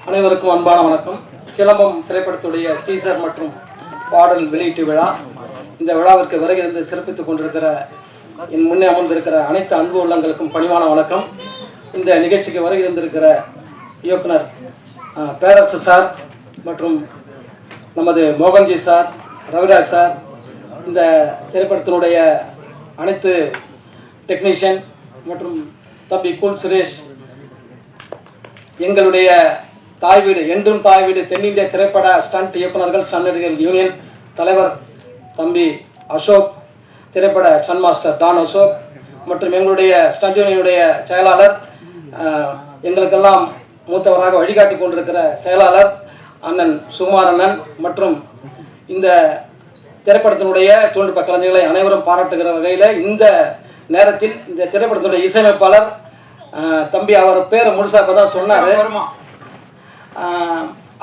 அனைவருக்கும் அன்பான வணக்கம். சிலம்பம் திரைப்படத்துடைய டீசர் மற்றும் பாடல் வெளியீட்டு விழா. இந்த விழாவிற்கு வருகை இருந்து சிறப்பித்துக் கொண்டிருக்கிற என் முன்னே அமர்ந்திருக்கிற அனைத்து அன்பு உள்ளங்களுக்கும் பணிவான வணக்கம். இந்த நிகழ்ச்சிக்கு வருகை இருந்திருக்கிற இயக்குனர் பேரரசு சார் மற்றும் நமது மோகன்ஜி சார், ரவிராஜ் சார், இந்த திரைப்படத்தினுடைய அனைத்து டெக்னீஷியன் மற்றும் தம்பி கூல் சுரேஷ், எங்களுடைய தாய் வீடு என்றும் தாய் வீடு தென்னிந்திய திரைப்பட ஸ்டண்ட் இயக்குநர்கள் ஸ்டண்ட் யூனியன் தலைவர் தம்பி அசோக், திரைப்பட ஸ்டன் மாஸ்டர் டான் அசோக் மற்றும் எங்களுடைய ஸ்டண்ட் யூனியனுடைய செயலாளர், எங்களுக்கெல்லாம் மூத்தவராக வழிகாட்டி கொண்டிருக்கிற செயலாளர் அண்ணன் சுகுமார் அண்ணன் மற்றும் இந்த திரைப்படத்தினுடைய தோன்றுப கலைஞர்களை அனைவரும் பாராட்டுகிற வகையில் இந்த நேரத்தில் இந்த திரைப்படத்தினுடைய இசையமைப்பாளர் தம்பி, அவர் பேர் முழுசாக இப்போ தான் சொன்னார்.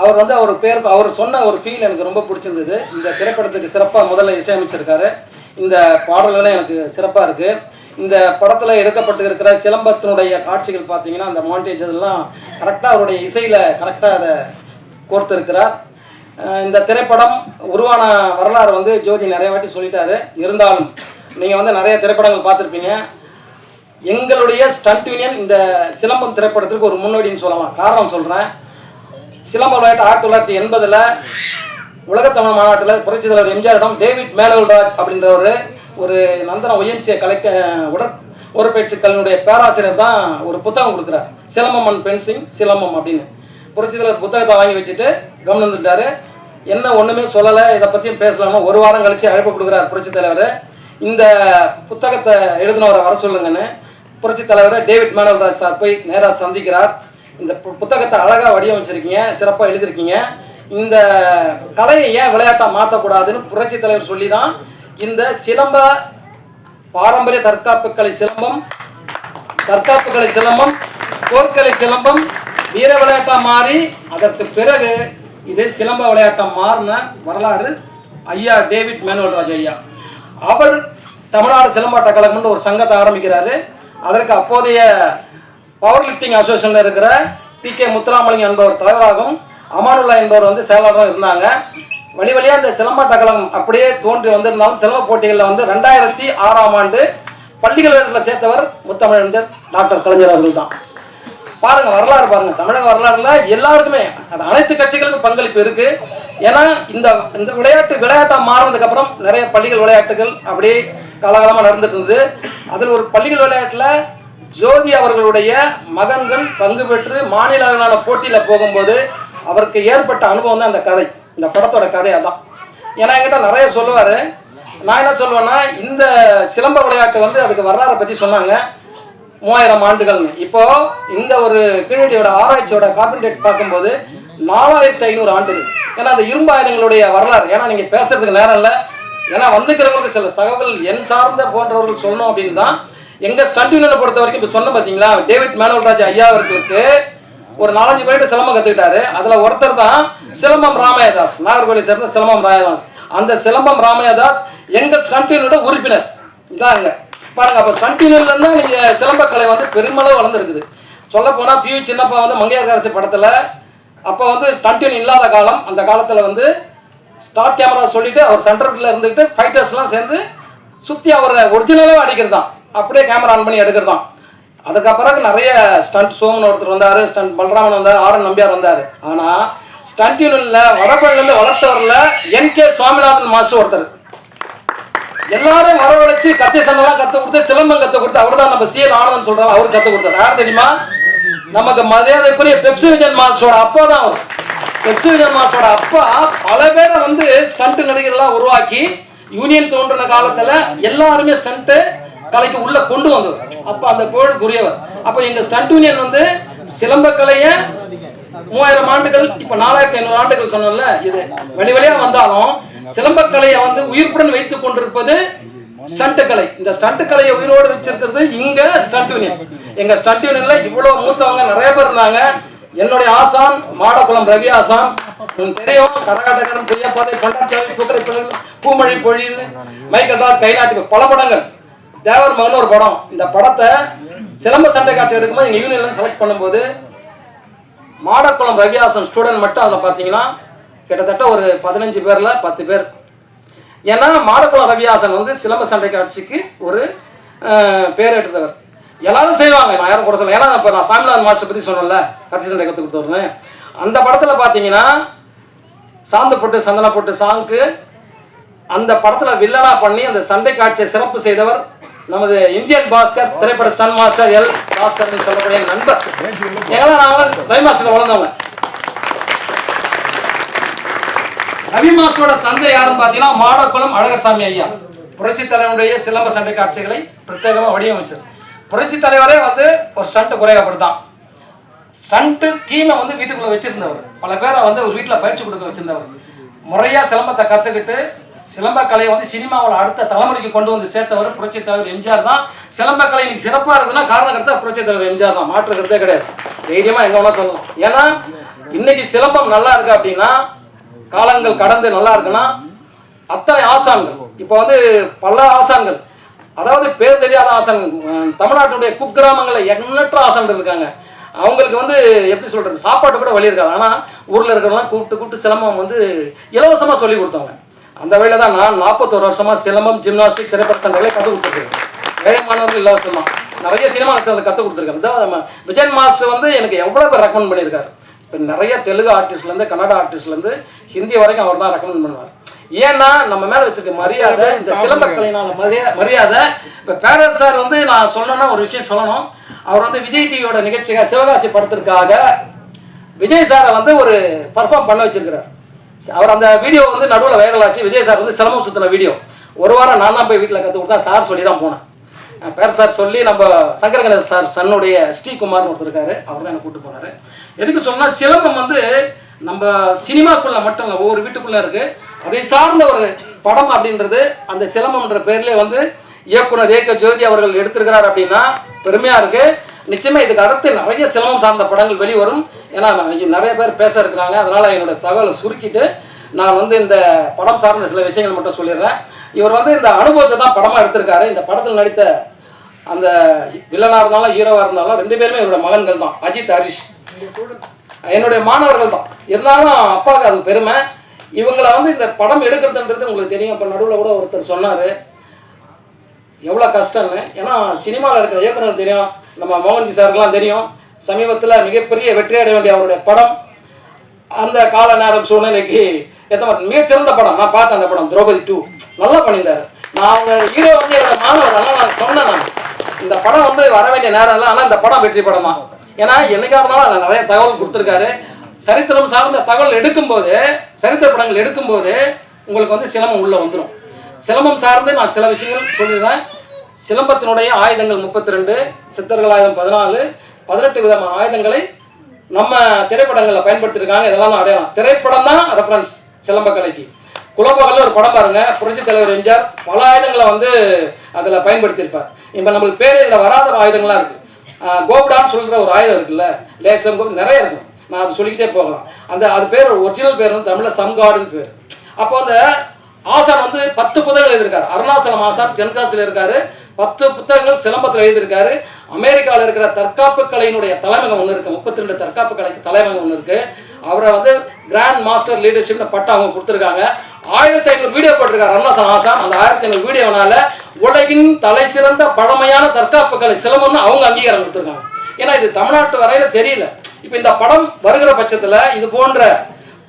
அவர் வந்து அவர் சொன்ன ஒரு ஃபீல் எனக்கு ரொம்ப பிடிச்சிருந்தது. இந்த திரைப்படத்துக்கு சிறப்பாக முதல்ல இசையமைச்சிருக்காரு. இந்த பாடல்களும் எனக்கு சிறப்பாக இருக்குது. இந்த படத்தில் எடுக்கப்பட்டு இருக்கிற சிலம்பத்தினுடைய காட்சிகள் பார்த்தீங்கன்னா அந்த மாண்டேஜ் இதெல்லாம் கரெக்டாக அவருடைய இசையில் கரெக்டாக அதை கோர்த்துருக்கிறார். இந்த திரைப்படம் உருவான வரலாறு வந்து ஜோதி நிறைய வாட்டி சொல்லிட்டாரு. இருந்தாலும் நீங்கள் வந்து நிறைய திரைப்படங்கள் பார்த்துருப்பீங்க. எங்களுடைய ஸ்டண்ட் யூனியன் இந்த சிலம்பம் திரைப்படத்திற்கு ஒரு முன்னோடின்னு சொல்லலாம். காரணம் சொல்கிறேன். சிலம்ப விளையாட்டு 1980 உலகத்தமிழ் மாநாட்டில் புரட்சி தலைவர் எம்ஜிஆரிடம் டேவிட் மேனுவல்ராஜ் அப்படின்ற ஒரு நந்தன ஒய்எம்சிஏ உடற்பயிற்சி கல்வியுடைய பேராசிரியர் தான் ஒரு புத்தகம் கொடுக்குறார். சிலம்பம் அண்ட் பென்சிங் சிலம்பம் அப்படின்னு. புரட்சி தலைவர் புத்தகத்தை வாங்கி வச்சுட்டு கவனம் வந்துட்டார். என்ன ஒன்றுமே சொல்லலை, இதை பற்றியும் பேசலாம்னு ஒரு வாரம் கழித்து அழைப்பு கொடுக்குறார் புரட்சி தலைவர். இந்த புத்தகத்தை எழுதினவரை வர சொல்லுங்கன்னு புரட்சி தலைவர் டேவிட் மேனுவல்ராஜ் சார் போய் நேராக சந்திக்கிறார். இந்த புத்தகத்தை அழகாக வடிவமைச்சிருக்கீங்க, சிறப்பாக எழுதியிருக்கீங்க. இந்த கலையை ஏன் விளையாட்டாக மாற்றக்கூடாதுன்னு புரட்சி தலைவர் சொல்லி தான் இந்த சிலம்ப பாரம்பரிய தற்காப்பு கலை சிலம்பம், போர்க்கலை சிலம்பம் வீர விளையாட்டாக மாறி அதற்கு பிறகு இது சிலம்ப விளையாட்டாக மாறின வரலாறு ஐயா டேவிட் மேனுவல்ராஜ் ஐயா. அவர் தமிழ்நாடு சிலம்பாட்ட கழகம்னு ஒரு சங்கத்தை ஆரம்பிக்கிறாரு. அதற்கு அப்போதைய பவர் லிஃப்டிங் அசோசியேஷனில் இருக்கிற PK முத்துராமலிங்கம் என்பவர் தலைவராகவும் அமானுல்லா என்பவர் வந்து செயலாளராக இருந்தாங்க. வழியாக இந்த சிலம்பாட்ட கழகம் அப்படியே தோன்றி வந்திருந்தாலும் சிலம்ப போட்டிகளில் வந்து 2006ஆம் ஆண்டு பள்ளிகள் விளையாட்டில் சேர்த்தவர் முத்தமிழறிஞர் டாக்டர் கலைஞர் அவர்கள் தான். பாருங்கள், வரலாறு பாருங்கள். தமிழக வரலாறுல எல்லாருக்குமே அது அனைத்து கட்சிகளுக்கும் பங்களிப்பு இருக்குது. ஏன்னா இந்த விளையாட்டாக மாறினதுக்கப்புறம் நிறைய பள்ளிகள் விளையாட்டுகள் அப்படியே காலகாலமாக நடந்துட்டு இருந்தது. அதில் ஒரு பள்ளிகள் விளையாட்டில் ஜோதி அவர்களுடைய மகன்கள் பங்கு பெற்று மாநில அளவிலான போட்டியில் போகும்போது அவருக்கு ஏற்பட்ட அனுபவம் தான் இந்த கதை, இந்த படத்தோட கதை. அதான் ஏன்னா என்கிட்ட நிறைய சொல்லுவார். நான் என்ன சொல்லுவேன்னா, இந்த சிலம்ப விளையாட்டு வந்து அதுக்கு வரலாறை பற்றி சொன்னாங்க 3000 ஆண்டுகள்னு. இப்போது இந்த ஒரு கீழடியோட ஆராய்ச்சியோட கார்பன்டேட் பார்க்கும்போது 4500 ஆண்டுகள். ஏன்னா அந்த இரும்பு ஆயுதங்களுடைய வரலாறு, ஏன்னா நீங்கள் பேசுறதுக்கு நேரம் இல்லை, ஏன்னா வந்துக்கிறவங்களுக்கு சில தகவல் என் சார்ந்த போன்றவர்கள் சொல்லணும் அப்படின்னு தான் எங்கள் ஸ்டண்ட் யூனியனை பொறுத்த வரைக்கும். இப்போ சொன்ன பார்த்தீங்களா, டேவிட் மேனுவல்ராஜ் ஐயா அவர்களுக்கு ஒரு 4-5 பேர்கிட்ட சிலம்பம் கற்றுக்கிட்டாரு. அதில் ஒருத்தர் தான் சிலம்பம் ராமையதாஸ், நாகர்கோவிலை சேர்ந்த சிலம்பம் ராமதாஸ். அந்த சிலம்பம் ராமையதாஸ் எங்கள் ஸ்டண்ட் யூனியனோட உறுப்பினர் இதாங்க. பாருங்கள், அப்போ ஸ்டண்ட் யூனியன்லேருந்து நீங்கள் சிலம்பக்கலை வந்து பெருமளவு வளர்ந்துருக்குது. சொல்லப்போனால் PU சின்னப்பா வந்து மங்கையர்கரசி படத்தில் அப்போ வந்து ஸ்டண்ட் யூனியன் இல்லாத காலம். அந்த காலத்தில் வந்து ஸ்டார்ட் கேமரா சொல்லிவிட்டு அவர் சென்டரில் இருந்துக்கிட்டு ஃபைட்டர்ஸ்லாம் சேர்ந்து சுற்றி அவரை ஒரிஜினலாக அடிக்கிறது தான், அப்படியே கேமரா ஆன் பண்ணி எடுக்கிறது தான். அதுக்கப்புறம் நிறைய ஸ்டண்ட் சோமன் ஒருத்தர் வந்தார், ஸ்டண்ட் பல்ராமன் வந்தார், RN நம்பியார் வந்தார். ஆனால் ஸ்டண்ட் யூனியனில் வடபழனிலேருந்து வளர்த்தவரில் NK சுவாமிநாதன் மாஸ்டர் ஒருத்தர். எல்லாரும் வரவழைச்சு கத்திய சண்டெல்லாம் கற்றுக் கொடுத்து சிலம்பம் கற்றுக் கொடுத்து அவர் தான் நம்ம CL ஆனந்தன் சொல்கிறாங்க, அவர் கற்றுக் கொடுத்தார். யார் தெரியுமா? நமக்கு மரியாதைக்குரிய பெப்சி விஜயன் மாஸ்டரோட அப்பா தான் அவர். பெப்சி விஜயன் மாஸ்டரோட அப்பா பல பேரை வந்து ஸ்டண்ட் நடிகர்கள்லாம் உருவாக்கி யூனியன் தோன்றின காலத்தில் எல்லாருமே ஸ்டண்ட்டு கலைக்கு உள்ளே கொண்டு வந்தவர். அப்போ அந்த புகழுக்குரியவர். அப்போ எங்கள் ஸ்டண்ட் யூனியன் வந்து சிலம்பக்கலையை 3000 ஆண்டுகள், இப்போ 4500 ஆண்டுகள் சொன்னோம்ல, இது வழியாக வந்தாலும் சிலம்பக்கலையை வந்து உயிர்ப்புடன் வைத்து கொண்டிருப்பது ஸ்டண்ட் கலை. இந்த ஸ்டண்ட் கலையை உயிரோடு வச்சிருக்கிறது இங்கே ஸ்டண்ட் யூனியன். எங்கள் ஸ்டண்ட் யூனியனில் இவ்வளோ மூத்தவங்க நிறைய பேர் இருந்தாங்க. என்னுடைய ஆசான் மாடக்குளம் ரவி ஆசான், தெரியும், கரகாட்டக்காரன், பொய்யாப்பாதை, கொண்டாட்டாவை, புகழை, பூமழை பொழியுது, மைக்கேல் ராஜ், கைநாட்டு, பல படங்கள். தேவர் மகன் ஒரு படம். இந்த படத்தை சிலம்ப சண்டை காட்சி எடுக்கும்போது எங்கள் யூனியன்ல செலக்ட் பண்ணும்போது மாடக்குளம் ரவியாசன் ஸ்டூடெண்ட் மட்டும் அதில் பார்த்தீங்கன்னா கிட்டத்தட்ட ஒரு 15 பேரில் 10 பேர். ஏன்னா மாடக்குளம் ரவியாசன் வந்து சிலம்ப சண்டை காட்சிக்கு ஒரு பேர் எடுத்தவர். எல்லாரும் செய்வாங்க, நான் யாரும் கூட சொல்ல. ஏன்னா இப்போ நான் சாமிநாதன் மாஸ்டர் பற்றி சொன்னேன்ல, கத்தி சண்டை கற்றுக் கொடுத்தவர்னு. அந்த படத்தில் பார்த்தீங்கன்னா சாந்து போட்டு சந்தன போட்டு சாங்க்கு அந்த படத்தில் வில்லனாக பண்ணி அந்த சண்டை காட்சியை சிறப்பு செய்தவர் நமது இந்தியன் பாஸ்கர் திரைப்பட ஸ்டன் மாஸ்டர் எல் பாஸ்கர் சொல்லக்கூடிய நண்பர். எங்கெல்லாம் நாங்களாம் ரவி மாஸ்டர் வளர்ந்தவங்க. ரவி மாஸ்டரோட தந்தை யாருன்னு பார்த்தீங்கன்னா மாடக்குளம் அழகசாமி ஐயா, புரட்சி தலைவருடைய சிலம்ப சண்டை காட்சிகளை பிரத்யேகமாக வடிவமைச்சர். புரட்சி தலைவரே வந்து ஒரு ஸ்டண்ட் குறையப்படுத்தான். ஸ்டண்ட்டு டீமை வந்து வீட்டுக்குள்ளே வச்சுருந்தவர், பல பேரை வந்து ஒரு வீட்டில் பயிற்சி கொடுக்க வச்சுருந்தவர். முறையாக சிலம்பத்தை கற்றுக்கிட்டு சிலம்பக்கலையை வந்து சினிமாவில் அடுத்த தலைமுறைக்கு கொண்டு வந்து சேர்த்தவர் புரட்சி தலைவர் எம்ஜிஆர் தான். சிலம்பக்கலை இன்னைக்கு சிறப்பாக இருக்குதுன்னா காரணம் கருத்து புரட்சி தலைவர் எம்ஜிஆர் தான், மாற்று கருத்தே கிடையாது. தைரியமாக எங்கே வேணால் சொல்லலாம். ஏன்னா இன்னைக்கு சிலம்பம் நல்லா இருக்கு அப்படின்னா, காலங்கள் கடந்து நல்லா இருக்குன்னா அத்தனை ஆசான்கள், இப்போ வந்து பல ஆசான்கள், அதாவது பேர் தெரியாத ஆசான்கள் தமிழ்நாட்டினுடைய குக்கிராமங்களில் எண்ணற்ற ஆசான்கள் இருக்காங்க. அவங்களுக்கு வந்து எப்படி சொல்கிறது, சாப்பாட்டு கூட வழி இருக்காது. ஆனால் ஊரில் இருக்கிறவங்களாம் கூப்பிட்டு சிலம்பம் வந்து இலவசமாக சொல்லி கொடுத்தாங்க. அந்த வழியில் தான் நான் 41 வருஷமாக சிலம்பம் ஜிம்னாஸ்டிக் திரைப்பட சண்டைகளை கற்றுக் கொடுத்துருக்கேன். ஏழை மாணவர்கள் இலவசமாக நிறைய சினிமா நட்சத்திரத்தில் கற்றுக் கொடுத்துருக்கேன். இதான் விஜயன் மாஸ்டர் வந்து எனக்கு எவ்வளோ பேர் ரெக்கமெண்ட் பண்ணியிருக்காரு. இப்போ நிறைய தெலுங்கு ஆர்டிஸ்ட்லேருந்து கன்னடா ஆர்டிஸ்ட்லேருந்து ஹிந்தி வரைக்கும் அவர் தான் ரெக்கமெண்ட் பண்ணுவார். ஏன்னா நம்ம மேலே வச்சிருக்க மரியாதை, இந்த சிலம்பக்கலையினால மரியாதை. இப்போ பேரர் சார் வந்து நான் சொன்னேன்னா ஒரு விஷயம் சொல்லணும். அவர் வந்து விஜய் டிவியோட நிகழ்ச்சியாக சிவகாசி படத்திற்காக விஜய் சாரை வந்து ஒரு பர்ஃபார்ம் பண்ண வச்சிருக்கிறார். அவர் அந்த வீடியோ வந்து நடுவில் வைரல் ஆச்சு. விஜய் சார் வந்து சிலம்பம் சுற்றின வீடியோ ஒரு வாரம் நான் தான் போய் வீட்டில் கற்றுக் கொடுத்தா. சார் சொல்லி தான் போனேன். பேர் சார் சொல்லி நம்ம சங்கர் கணேஷ் சார் சன்னுடைய ஸ்ரீகுமார்னு ஒருத்தர் இருக்காரு, அவர் தான் என்னை கூப்பிட்டு போனார். எதுக்கு சொன்னால் சிலம்பம் வந்து நம்ம சினிமாக்குள்ளே மட்டும் இல்லை, ஒவ்வொரு வீட்டுக்குள்ளே இருக்குது. அதை சார்ந்த ஒரு படம் அப்படின்றது அந்த சிலம்பம்ன்ற பேர்லேயே வந்து இயக்குனர் ஏக ஜோதி அவர்கள் எடுத்திருக்கிறார் அப்படின்னா பெருமையாக இருக்குது. நிச்சயமாக இதுக்கு அடுத்து நிறைய சிலம்பம் சார்ந்த படங்கள் வெளிவரும். ஏன்னா நிறைய பேர் பேச இருக்கிறாங்க. அதனால் என்னோடய தகவலை சுருக்கிட்டு நான் வந்து இந்த படம் சார்ந்த சில விஷயங்கள் மட்டும் சொல்லிடுறேன். இவர் வந்து இந்த அனுபவத்தை தான் படமாக எடுத்திருக்காரு. இந்த படத்தில் நடித்த அந்த வில்லனாக இருந்தாலும் ஹீரோவாக இருந்தாலும் 2 பேருமே இவரோட மகன்கள் தான், அஜித் ஹரிஷ். என்னுடைய மாணவர்கள் தான். இருந்தாலும் அப்பாவுக்கு அது பெருமை. இவங்களை வந்து இந்த படம் எடுக்கிறதுன்றது உங்களுக்கு தெரியும். இப்போ நடுவில் கூட ஒருத்தர் சொன்னார் எவ்வளோ கஷ்டம்னு. ஏன்னா சினிமாவில் இருக்கிற இயக்குனர் தெரியும், நம்ம மோகன்ஜி சாருக்கெல்லாம் தெரியும். சமீபத்தில் மிகப்பெரிய வெற்றி அடைய வேண்டிய அவருடைய படம் அந்த கால நேரம் சூழ்நிலைக்கு ஏற்ற மாதிரி மிகச்சிறந்த படம். நான் பார்த்தேன் அந்த படம் திரௌபதி 2 நல்லா பண்ணியிருந்தார். நான் அவங்க ஹீரோ வந்து என்னோட மாணவர், அதனால் நான் சொன்னேன், நான் இந்த படம் வந்து வர வேண்டிய நேரம் இல்லை, ஆனால் இந்த படம் வெற்றி படம் தான். ஏன்னா என்னைக்காக இருந்தாலும் அதில் நிறைய தகவல் கொடுத்துருக்காரு. சரித்திரம் சார்ந்த தகவல் எடுக்கும்போது, சரித்திர படங்கள் எடுக்கும்போது உங்களுக்கு வந்து சிலம்பம் உள்ளே வந்துடும். சிலம்பம் சார்ந்து நான் சில விஷயங்கள் சொல்லிடுறேன். சிலம்பத்தினுடைய ஆயுதங்கள் 32, சித்தர்கள் ஆயுதம் 14, 18 விதமான ஆயுதங்களை நம்ம திரைப்படங்களில் பயன்படுத்தியிருக்காங்க. இதெல்லாம் தான் அடையாளம். திரைப்படம் தான் ரெஃபரன்ஸ் சிலம்பக்கலைக்கு. குலப்பகல்ல ஒரு படம் பாருங்க, புரட்சி தலைவர் எம்ஜிஆர் பல ஆயுதங்களை வந்து அதில் பயன்படுத்தியிருப்பார். இப்போ நம்மளுக்கு பேர் இதில் வராத ஆயுதங்கள்லாம் இருக்குது. கோபுடான்னு சொல்கிற ஒரு ஆயுதம் இருக்குல்ல, லேசம் கோபு நிறைய இருக்கும். நான் அதை சொல்லிக்கிட்டே போகலாம். அது பேர் ஒரிஜினல் பேர் வந்து தமிழில் சம்காடுன்னு பேர். அப்போ அந்த ஆசான் வந்து 10 புத்தகங்கள் எழுதியிருக்காரு. அருணாசலம் ஆசான் தென்காசியில் இருக்காரு. 10 புத்தகங்கள் சிலம்பத்தில் எழுதியிருக்காரு. அமெரிக்காவில் இருக்கிற தற்காப்பு கலையினுடைய தலைமையகம் ஒன்று இருக்குது, 32 தற்காப்பு கலைக்கு தலைமையகம் ஒன்று இருக்குது. அவரை வந்து கிராண்ட் மாஸ்டர் லீடர்ஷிப்னு பட்டம் அவங்க கொடுத்துருக்காங்க. 1500 வீடியோ போட்டிருக்காரு அருணாசலம் ஆசான். அந்த 1500 வீடியோனால உலகின் தலை சிறந்த பழமையான தற்காப்பு கலை சிலம்பம்னு அவங்க அங்கீகாரம் கொடுத்துருக்காங்க. ஏன்னா இது தமிழ்நாட்டு வரையில் தெரியல. இப்போ இந்த படம் வருகிற பட்சத்தில் இது போன்ற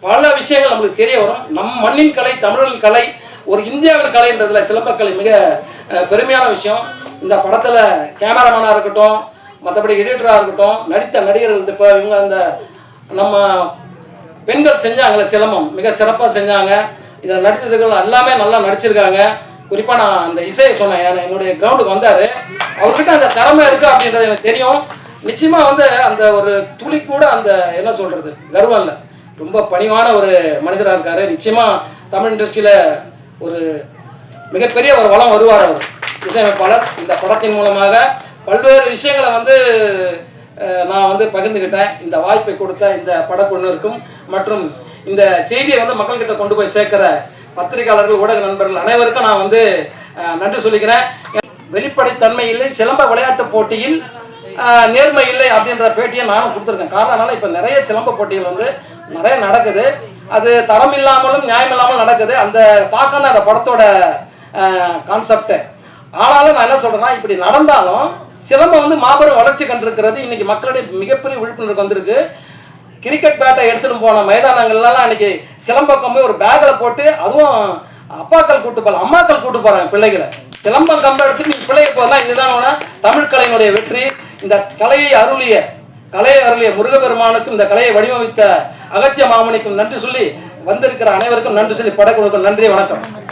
பல விஷயங்கள் நம்மளுக்கு தெரிய வரும். நம் மண்ணின் கலை, தமிழரின் கலை, ஒரு இந்தியாவின் கலைன்றதுல சிலம்பக்கலை மிக பெருமையான விஷயம். இந்த படத்தில் கேமராமேனாக இருக்கட்டும், மற்றபடி எடிட்டராக இருக்கட்டும், நடித்த நடிகர்கள், இப்போ இவங்க அந்த நம்ம பெண்கள் செஞ்சாங்களே சிலம்பம் மிக சிறப்பாக செஞ்சாங்க. இதில் நடித்ததுகள் எல்லாமே நல்லா நடிச்சிருக்காங்க. குறிப்பாக நான் அந்த இசையை சொன்னேன், என்னுடைய கிரவுண்டுக்கு வந்தார். அவர்கிட்ட அந்த திறமை இருக்குது அப்படின்றது எனக்கு தெரியும். நிச்சயமாக வந்து அந்த ஒரு துளி கூட அந்த என்ன சொல்கிறது கர்வம் இல்லை. ரொம்ப பணிவான ஒரு மனிதராக இருக்கார். நிச்சயமாக தமிழ் இண்டஸ்ட்ரியில் ஒரு மிகப்பெரிய ஒரு வளம் வருவார் அவர் இசையமைப்பாளர். இந்த படத்தின் மூலமாக பல்வேறு விஷயங்களை வந்து நான் வந்து பகிர்ந்துக்கிட்டேன். இந்த வாய்ப்பை கொடுத்த இந்த படக்குழுவினருக்கும் மற்றும் இந்த செய்தியை வந்து மக்கள்கிட்ட கொண்டு போய் சேர்க்கிற பத்திரிகையாளர்கள், ஊடக நண்பர்கள் அனைவருக்கும் நான் வந்து நன்றி சொல்லிக்கிறேன். வெளிப்படைத்தன்மை இல்லை. சிலம்ப விளையாட்டு போட்டியில் நேர்மை இல்லை அப்படின்ற பேட்டியை நானும் கொடுத்துருக்கேன். காரணம் என்னன்னா இப்போ நிறைய சிலம்ப போட்டிகள் வந்து நிறைய நடக்குது. அது தரம் இல்லாமலும் நியாயம் இல்லாமலும் நடக்குது. அந்த தாக்கம் தான் அந்த படத்தோட கான்செப்டு. ஆனாலும் நான் என்ன சொல்கிறேன்னா, இப்படி நடந்தாலும் சிலம்பம் வந்து மாபெரும் வளர்ச்சி கண்டிருக்கிறது. இன்றைக்கி மக்களுடைய மிகப்பெரிய விழிப்புணர்வு வந்திருக்கு. கிரிக்கெட் பேட்டை எடுத்துகிட்டு போன மைதானங்கள்லாம் இன்றைக்கி சிலம்பம் கம்பி ஒரு பேக்கில் போட்டு, அதுவும் அப்பாக்கள் கூட்டு போகல, அம்மாக்கள் கூட்டு போகிறாங்க பிள்ளைகளை. சிலம்பம் கம்பை எடுத்துட்டு நீங்கள் பிள்ளைக்கு போகலாம். இதுதான் தமிழ் கலையினுடைய வெற்றி. இந்த கலையை அருளிய முருகப்பெருமானுக்கும் இந்த கலையை வடிவமைத்த அகத்திய மாமணிக்கும் நன்றி சொல்லி, வந்திருக்கிற அனைவருக்கும் நன்றி சொல்லி, படக்குழுக்கும் நன்றி, வணக்கம்.